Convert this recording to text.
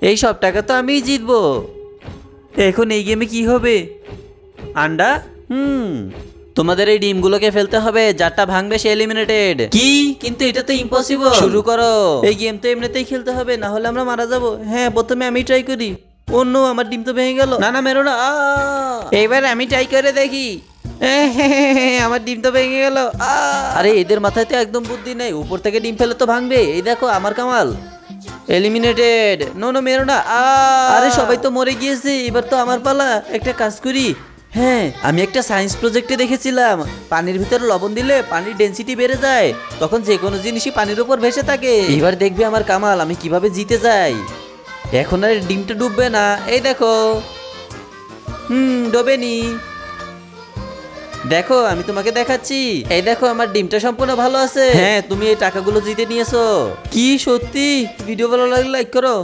এই সব টাকা তো আমিই জিতবো। এখন এই গেমে কি হবে? আন্ডা? তোমাদের এই ডিমগুলোকে ফেলতে হবে, যারটা ভাঙবে সে এলিমিনেটেড। কি? কিন্তু এটা তো ইম্পসিবল। শুরু করো। এই গেম তো এমনিতেই খেলতে হবে, না হলে আমরা মারা যাব। হ্যাঁ, প্রথমে আমি ট্রাই করি। অন্য আমার ডিম তো ভেঙে গেল। না না, মেরো না। এইবার আমি ট্রাই করে দেখি। আমার ডিম তো ভেঙে গেল। আরে এদের মাথায় তো একদম বুদ্ধি নেই, উপর থেকে ডিম ফেলে তো ভাঙবে। এই দেখো আমার কামাল। এলিমিনেটেড। নো নো, মেরো না। আরে সবাই তো মরে গিয়েছে, এবার তো আমার পালা। একটা কাজ করি। হ্যাঁ, আমি একটা সায়েন্স প্রজেক্টে দেখেছিলাম পানির ভিতরে লবণ দিলে পানির ডেনসিটি বেড়ে যায়, তখন যে কোনো জিনিসই পানির উপর ভেসে থাকে। এবার দেখবি আমার কামাল, আমি কিভাবে জিতে যাই। এখন আর ডিমটা ডুববে না। এই দেখো। ডোবেনি। দেখো আমি তোমাকে দেখাচ্ছি। এই দেখো আমার ডিমটা সম্পূর্ণ ভালো আছে। হ্যাঁ, তুমি এই টাকাগুলো জিতে নিয়েছো। কি সত্যি? ভিডিও ভালো লাগলে লাইক করো।